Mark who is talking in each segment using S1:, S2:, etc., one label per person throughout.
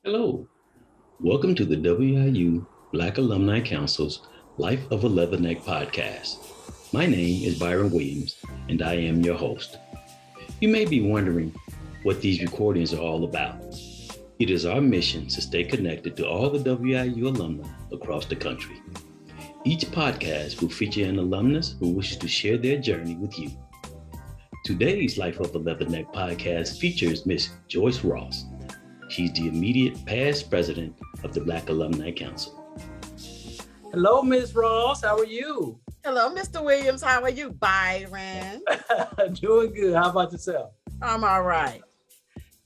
S1: Hello, welcome to the WIU Black Alumni Council's Life of a Leatherneck podcast. My name is Byron Williams, and I am your host. You may be wondering what these recordings are all about. It is our mission to stay connected to all the WIU alumni across the country. Each podcast will feature an alumnus who wishes to share their journey with you. Today's Life of a Leatherneck podcast features Miss Joyce Ross. She's the immediate past president of the Black Alumni Council.
S2: Hello, Ms. Ross. How are you?
S3: Hello, Mr. Williams. How are you, Byron?
S2: Doing good. How about yourself?
S3: I'm all right.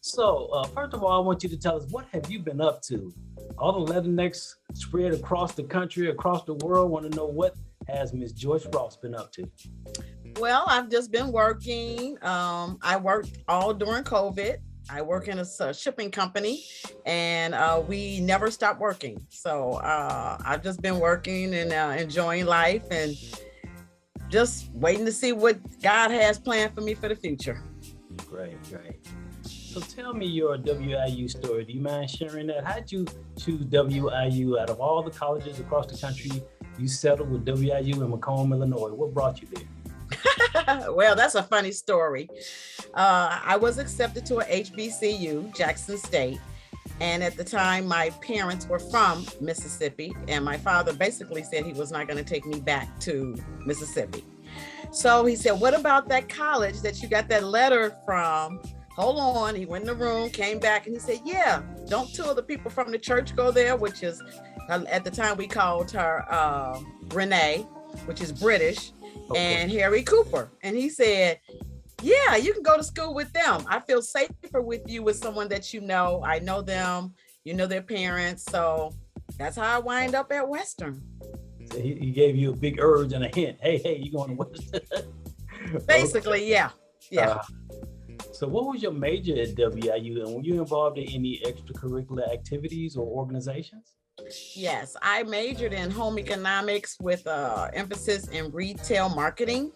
S2: So, first of all, I want you to tell us, what have you been up to? All the Leathernecks spread across the country, across the world, want to know what has Ms. Joyce Ross been up to?
S3: Well, I've just been working. I worked all during COVID. I work in a shipping company, and we never stopped working. So I've just been working and enjoying life and just waiting to see what God has planned for me for the future.
S2: Great. So tell me your WIU story. Do you mind sharing that? How did you choose WIU out of all the colleges across the country? You settled with WIU in Macomb, Illinois. What brought you there?
S3: Well, that's a funny story. I was accepted to a HBCU, Jackson State. And at the time, my parents were from Mississippi. And my father basically said he was not going to take me back to Mississippi. So he said, what about that college that you got that letter from? Hold on. He went in the room, came back, and he said, yeah, don't two of the people from the church go there, which is, at the time we called her Renee, which is British. Okay. And Harry Cooper. And he said, yeah, you can go to school with them. I feel safer with you with someone that you know. I know them, you know their parents. So that's how I wind up at Western.
S2: So he gave you a big urge and a hint. Hey, you going to Western?
S3: Basically, okay. Yeah.
S2: So what was your major at WIU, and were you involved in any extracurricular activities or organizations?
S3: Yes, I majored in home economics with emphasis in retail marketing.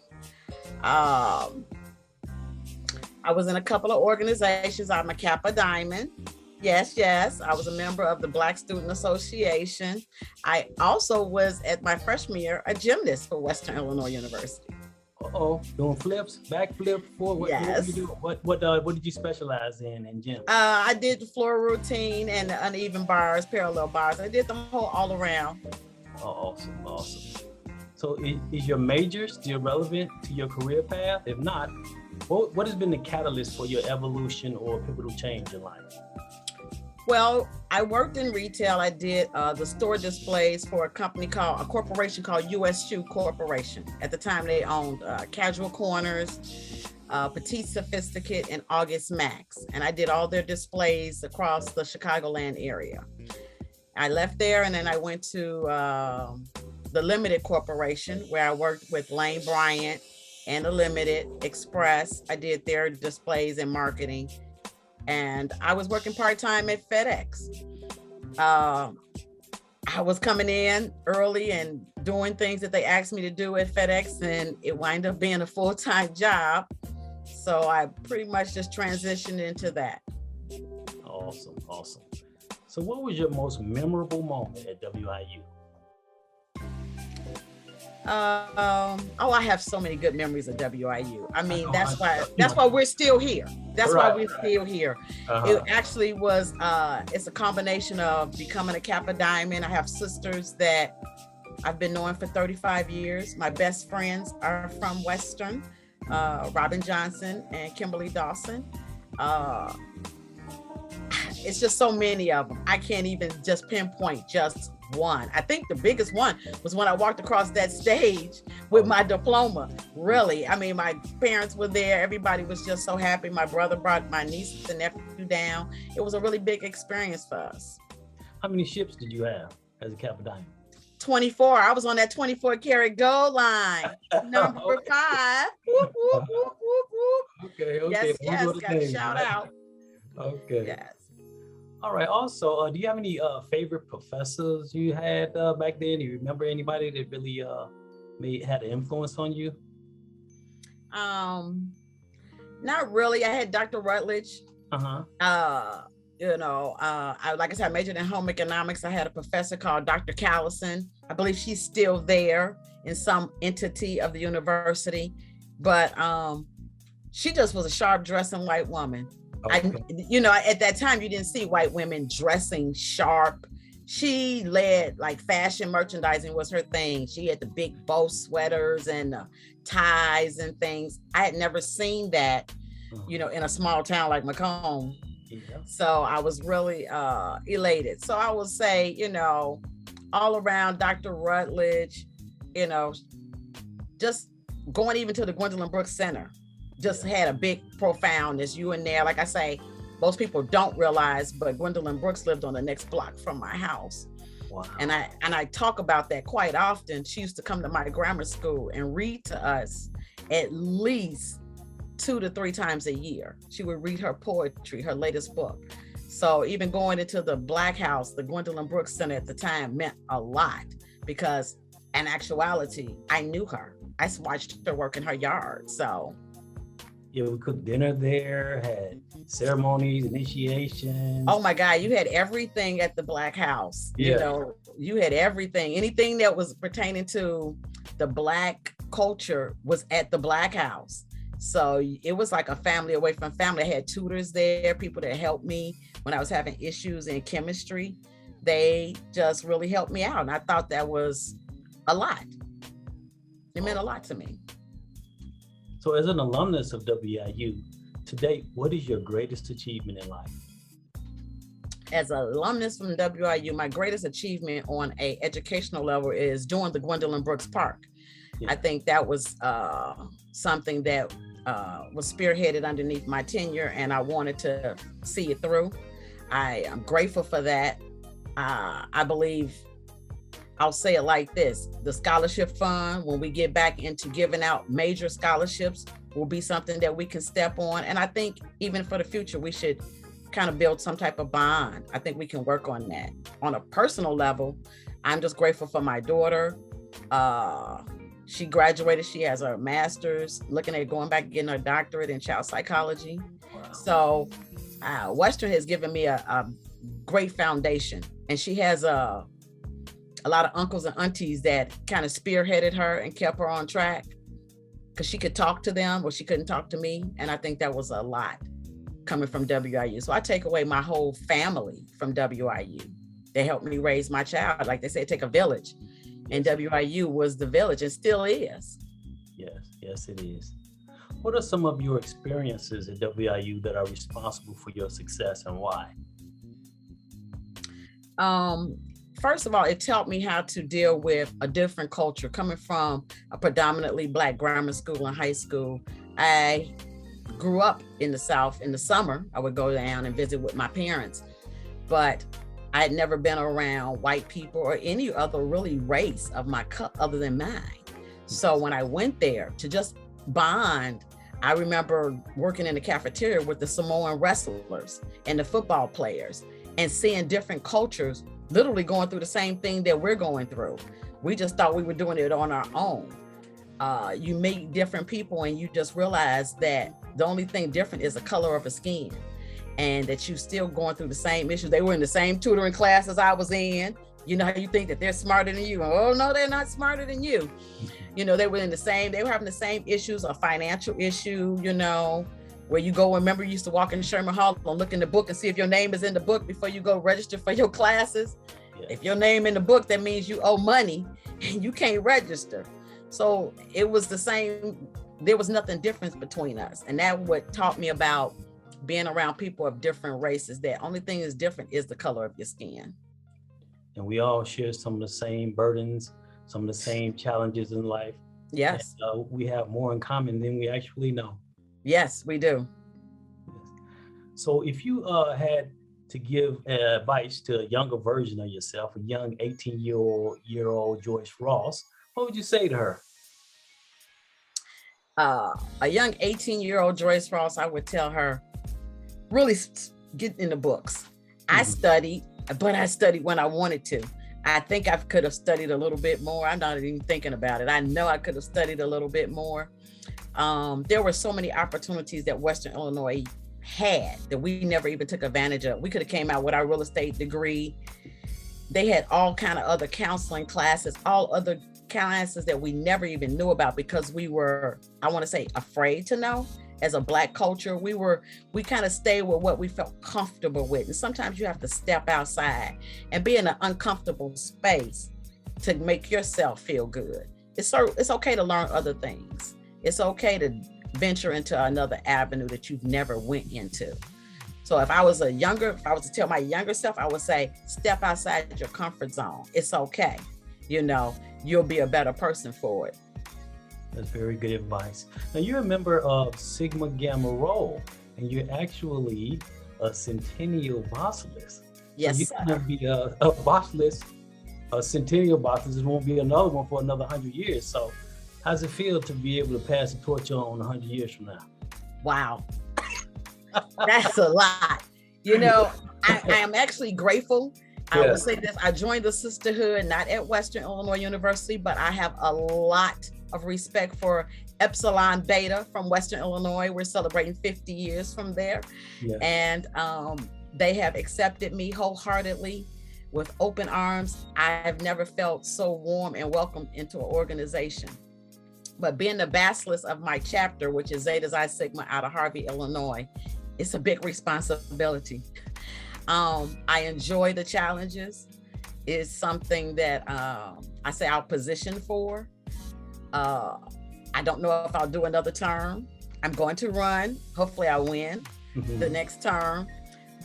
S3: I was in a couple of organizations. I'm a Kappa Diamond. Yes. I was a member of the Black Student Association. I also was, at my freshman year, a gymnast for Western Illinois University.
S2: Doing flips, back flip, forward.
S3: Yes.
S2: What did you specialize in gym?
S3: I did the floor routine and the uneven bars, parallel bars. I did the whole all around.
S2: Oh, awesome. So is your major still relevant to your career path? If not, what has been the catalyst for your evolution or pivotal change in life?
S3: Well, I worked in retail. I did the store displays for a corporation called US Shoe Corporation. At the time, they owned Casual Corners, Petite Sophisticate, and August Max. And I did all their displays across the Chicagoland area. I left there, and then I went to the Limited Corporation, where I worked with Lane Bryant and the Limited Express. I did their displays and marketing. And I was working part-time at FedEx. I was coming in early and doing things that they asked me to do at FedEx, and it wound up being a full-time job. So I pretty much just transitioned into that.
S2: Awesome. So what was your most memorable moment at WIU?
S3: I have so many good memories of WIU. I mean, that's why we're still here. That's why we're still here. It actually was, it's a combination of becoming a Kappa Diamond. I have sisters that I've been knowing for 35 years. My best friends are from Western, Robin Johnson and Kimberly Dawson. It's just so many of them. I can't even just pinpoint just one. I think the biggest one was when I walked across that stage with my diploma. Really, I mean, my parents were there. Everybody was just so happy. My brother brought my niece and nephew down. It was a really big experience for us.
S2: How many ships did you have as a Kappa Diamond?
S3: 24. I was on that 24 karat gold line. Number 5. Whoop, whoop, whoop, whoop, whoop.
S2: Okay.
S3: Yes, got a shout out.
S2: Okay.
S3: Yes.
S2: All right. Also, do you have any favorite professors you had back then? Do you remember anybody that really had an influence on you?
S3: Not really. I had Dr. Rutledge. Like I said, I majored in home economics. I had a professor called Dr. Callison. I believe she's still there in some entity of the university, but she just was a sharp dressing white woman. Okay. At that time, you didn't see white women dressing sharp. She led like fashion merchandising was her thing. She had the big bow sweaters and ties and things. I had never seen that, in a small town like Macomb. Yeah. So I was really elated. So I would say, all around Dr. Rutledge, just going even to the Gwendolyn Brooks Center, just had a big profoundness. You in there, like I say, most people don't realize, but Gwendolyn Brooks lived on the next block from my house. Wow. And I talk about that quite often. She used to come to my grammar school and read to us at least 2 to 3 times a year. She would read her poetry, her latest book. So even going into the Black House, the Gwendolyn Brooks Center at the time meant a lot because in actuality, I knew her. I watched her work in her yard, so.
S2: Yeah, we cooked dinner there, had ceremonies, initiations.
S3: Oh my God, you had everything at the Black House.
S2: Yeah.
S3: You had everything. Anything that was pertaining to the Black culture was at the Black House. So it was like a family away from family. I had tutors there, people that helped me when I was having issues in chemistry. They just really helped me out. And I thought that was a lot. It meant a lot to me.
S2: So as an alumnus of WIU, to date, what is your greatest achievement in life?
S3: As an alumnus from WIU, my greatest achievement on an educational level is doing the Gwendolyn Brooks Park. Yeah. I think that was something that was spearheaded underneath my tenure, and I wanted to see it through. I am grateful for that. I believe, I'll say it like this, the scholarship fund, when we get back into giving out major scholarships, will be something that we can step on. And I think even for the future, we should kind of build some type of bond. I think we can work on that. On a personal level, I'm just grateful for my daughter. She graduated, she has her master's, looking at going back and getting her doctorate in child psychology. Wow. So Western has given me a great foundation, and she has a lot of uncles and aunties that kind of spearheaded her and kept her on track because she could talk to them or she couldn't talk to me. And I think that was a lot coming from WIU. So I take away my whole family from WIU. They helped me raise my child. Like they say, take a village. And WIU was the village and still is.
S2: Yes, it is. What are some of your experiences at WIU that are responsible for your success and why?
S3: First of all, it taught me how to deal with a different culture. Coming from a predominantly Black grammar school and high school, I grew up in the South. In the summer, I would go down and visit with my parents, but I had never been around white people or any other really race of my cup other than mine. So when I went there to just bond, I remember working in the cafeteria with the Samoan wrestlers and the football players and seeing different cultures literally going through the same thing that we're going through. We just thought we were doing it on our own. You meet different people and you just realize that the only thing different is the color of a skin, and that you still going through the same issues. They were in the same tutoring classes I was in. You know how you think that they're smarter than you. Oh no, they're not smarter than you. They were they were having the same issues, a financial issue, where you go, remember you used to walk in Sherman Hall and look in the book and see if your name is in the book before you go register for your classes. Yeah. If your name in the book, that means you owe money and you can't register. So it was the same. There was nothing different between us. And that what taught me about being around people of different races. That only thing is different is the color of your skin.
S2: And we all share some of the same burdens, some of the same challenges in life.
S3: Yes.
S2: And, we have more in common than we actually know.
S3: Yes, we do.
S2: So if you had to give advice to a younger version of yourself, a young 18-year-old Joyce Ross, what would you say to her?
S3: A young 18-year-old Joyce Ross, I would tell her, really get in the books. Mm-hmm. I studied, but I studied when I wanted to. I think I could have studied a little bit more. I'm not even thinking about it. I know I could have studied a little bit more. There were so many opportunities that Western Illinois had that we never even took advantage of. We could have came out with our real estate degree. They had all kind of other counseling classes, all other classes that we never even knew about because we were, I want to say, afraid to know. As a Black culture, we kind of stayed with what we felt comfortable with. And sometimes you have to step outside and be in an uncomfortable space to make yourself feel good. It's okay to learn other things. It's okay to venture into another avenue that you've never went into. So if I was to tell my younger self, I would say, step outside your comfort zone. It's okay. You'll be a better person for it.
S2: That's very good advice. Now, you're a member of Sigma Gamma Rho, and you're actually a Centennial Bossalist.
S3: Yes,
S2: so you're going to be a Bossalist, a Centennial Bossalist. There won't be another one for another 100 years. So how does it feel to be able to pass the torch on 100 years from now?
S3: Wow. That's a lot. I am actually grateful. I will say this, I joined the sisterhood, not at Western Illinois University, but I have a lot of respect for Epsilon Beta from Western Illinois. We're celebrating 50 years from there. Yeah. And they have accepted me wholeheartedly with open arms. I've never felt so warm and welcomed into an organization. But being the basilisk of my chapter, which is Zeta Xi Sigma out of Harvey, Illinois, it's a big responsibility. I enjoy the challenges. It's something that I say I'll position for. I don't know if I'll do another term. I'm going to run. Hopefully I win the next term.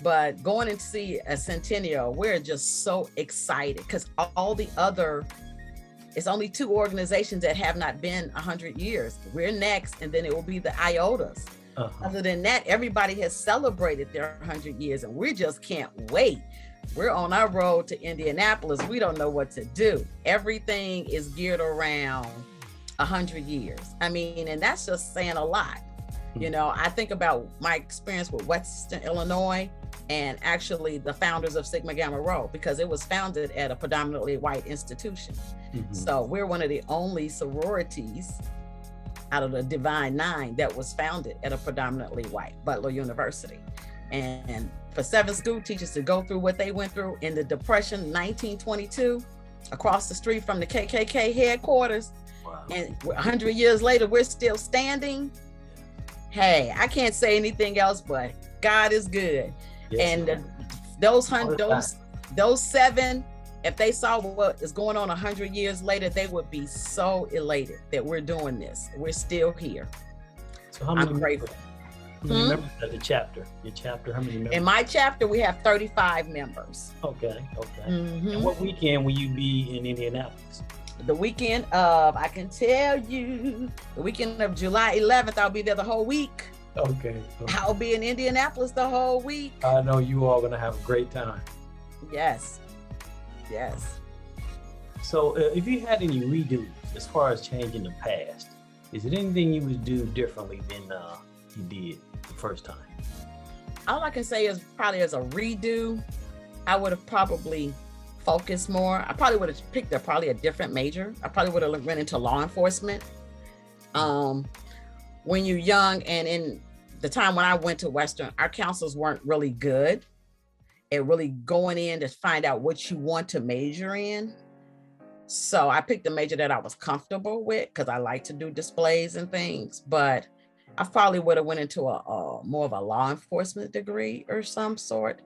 S3: But going and see a centennial, we're just so excited because it's only 2 organizations that have not been 100 years. We're next, and then it will be the IOTAs. Other than that, everybody has celebrated their 100 years, and we just can't wait. We're on our road to Indianapolis. We don't know what to do. Everything is geared around 100 years. And that's just saying a lot. I think about my experience with Western Illinois and actually the founders of Sigma Gamma Rho, because it was founded at a predominantly white institution. So we're one of the only sororities out of the Divine Nine that was founded at a predominantly white Butler University. And for 7 school teachers to go through what they went through in the Depression 1922, across the street from the KKK headquarters, and 100 years later, we're still standing. Hey, I can't say anything else, but God is good. Yes, and those 7, if they saw what is going on 100 years later, they would be so elated that we're doing this. We're still here.
S2: So how many members of the chapter? Your chapter, how many members?
S3: In my chapter, we have 35 members.
S2: Okay. And what weekend will you be in Indianapolis?
S3: The weekend of, I can tell you, the weekend of July 11th, I'll be there the whole week.
S2: Okay.
S3: I'll be in Indianapolis the whole week.
S2: I know you all gonna have a great time.
S3: Yes.
S2: So if you had any redos as far as changing the past, is it anything you would do differently than you did the first time?
S3: All I can say is probably as a redo, I would have probably focused more. I probably would have picked a different major. I probably would have went into law enforcement. When you're young, and in the time when I went to Western, our counselors weren't really good at really going in to find out what you want to major in. So I picked a major that I was comfortable with because I like to do displays and things, but I probably would have went into a more of a law enforcement degree or some sort.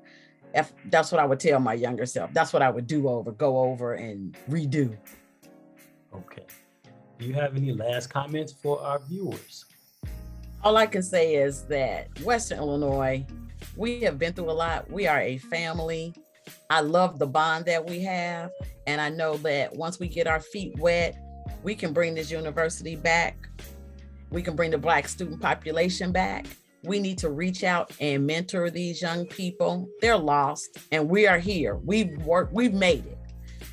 S3: If that's what I would tell my younger self. That's what I would go over and redo.
S2: Okay. Do you have any last comments for our viewers?
S3: All I can say is that Western Illinois, we have been through a lot. We are a family. I love the bond that we have. And I know that once we get our feet wet, we can bring this university back. We can bring the Black student population back. We need to reach out and mentor these young people. They're lost, and we are here. We've made it.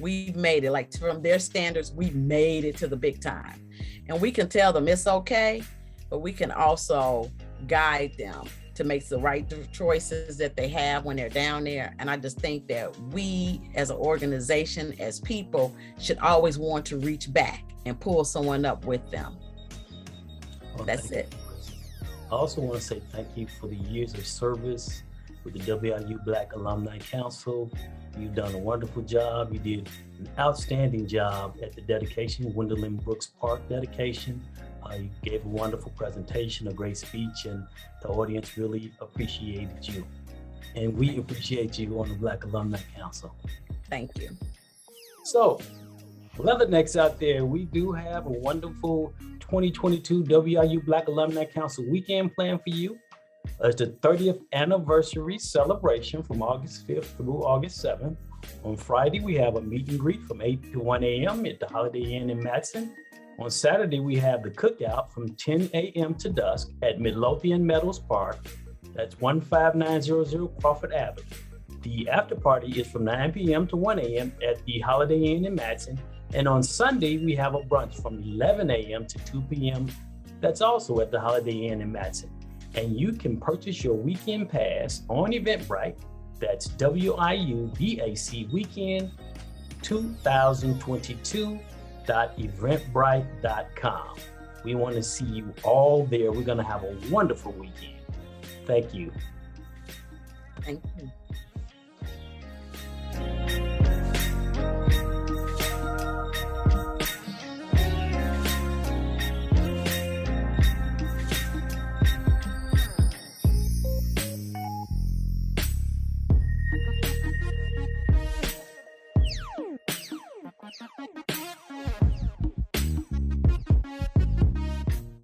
S3: We've made it. Like, from their standards, we've made it to the big time. And we can tell them it's okay, but we can also guide them to make the right choices that they have when they're down there. And I just think that we as an organization, as people, should always want to reach back and pull someone up with them.
S2: Well,
S3: that's it.
S2: I also want to say thank you for the years of service with the WIU Black Alumni Council. You've done a wonderful job. You did an outstanding job at the dedication, Gwendolyn Brooks Park dedication. You gave a wonderful presentation, a great speech, and the audience really appreciated you. And we appreciate you on the Black Alumni Council.
S3: Thank you.
S2: So, Leathernecks out there, we do have a wonderful 2022 WIU Black Alumni Council weekend planned for you. It's the 30th anniversary celebration from August 5th through August 7th. On Friday, we have a meet and greet from 8 to 1 a.m. at the Holiday Inn in Matteson. On Saturday, we have the cookout from 10 a.m. to dusk at Midlothian Meadows Park. That's 15900 Crawford Avenue. The after party is from 9 p.m. to 1 a.m. at the Holiday Inn in Matteson. And on Sunday, we have a brunch from 11 a.m. to 2 p.m. That's also at the Holiday Inn in Matteson. And you can purchase your weekend pass on Eventbrite. That's WIU Weekend 2022.eventbrite.com. We want to see you all there. We're going to have a wonderful weekend. Thank you.
S3: Thank you.